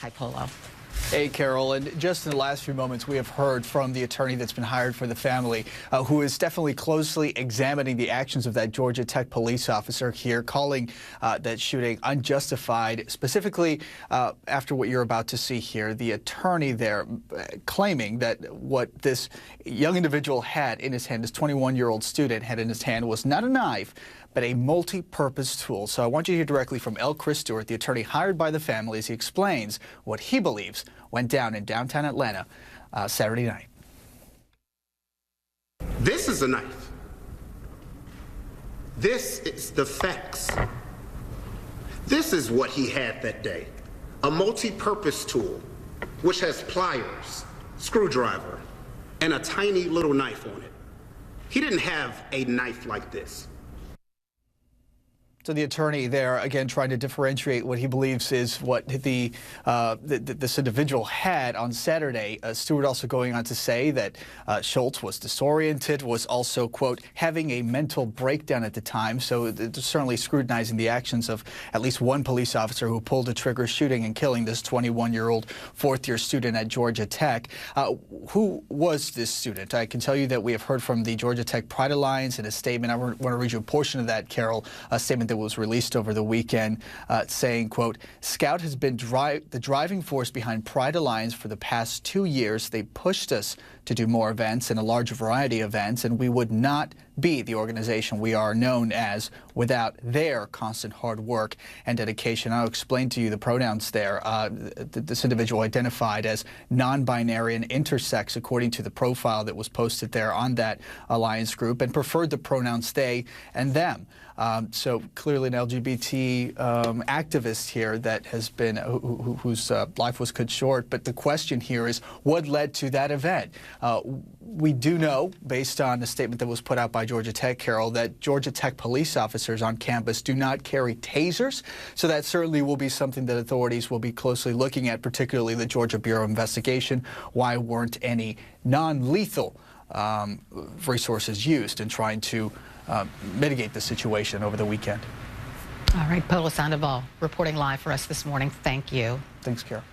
Hi, Polo. Hey, Carol, and just in the last few moments, we have heard from the attorney that's been hired for the family, who is definitely closely examining the actions of that Georgia Tech police officer here, calling that shooting unjustified, specifically after what you're about to see here. The attorney there claiming that what this young individual had in his hand, this 21-year-old student had in his hand, was not a knife, but a multi-purpose tool. So I want you to hear directly from L.Chris, the attorney hired by the family, as he explains what he believes went down in downtown Atlanta Saturday night. This is a knife. This is the facts. This is what he had that day. A multi-purpose tool, which has pliers, screwdriver, and a tiny little knife on it. He didn't have a knife like this. So the attorney there, again, trying to differentiate what he believes is what this individual had on Saturday. Stewart also going on to say that Schultz was disoriented, was also, quote, having a mental breakdown at the time. So certainly scrutinizing the actions of at least one police officer who pulled the trigger, shooting and killing this 21-year-old fourth-year student at Georgia Tech. Who was this student? I can tell you that we have heard from the Georgia Tech Pride Alliance in a statement. I want to read you a portion of that, Carol, a statement that was released over the weekend, saying, quote, Scout has been the driving force behind Pride Alliance for the past 2 years. They pushed us to do more events and a large variety of events, and we would not be the organization we are known as without their constant hard work and dedication. I'll explain to you the pronouns there. This individual identified as non-binary and intersex according to the profile that was posted there on that alliance group, and preferred the pronouns they and them. So clearly an LGBT activist here that has been, whose life was cut short. But the question here is, what led to that event? We do know, based on the statement that was put out by Georgia Tech, Carol, that Georgia Tech police officers on campus do not carry tasers. So that certainly will be something that authorities will be closely looking at, particularly the Georgia Bureau of Investigation. Why weren't any non-lethal resources used in trying to mitigate the situation over the weekend? All right, Polo Sandoval reporting live for us this morning. Thank you. Thanks, Carol.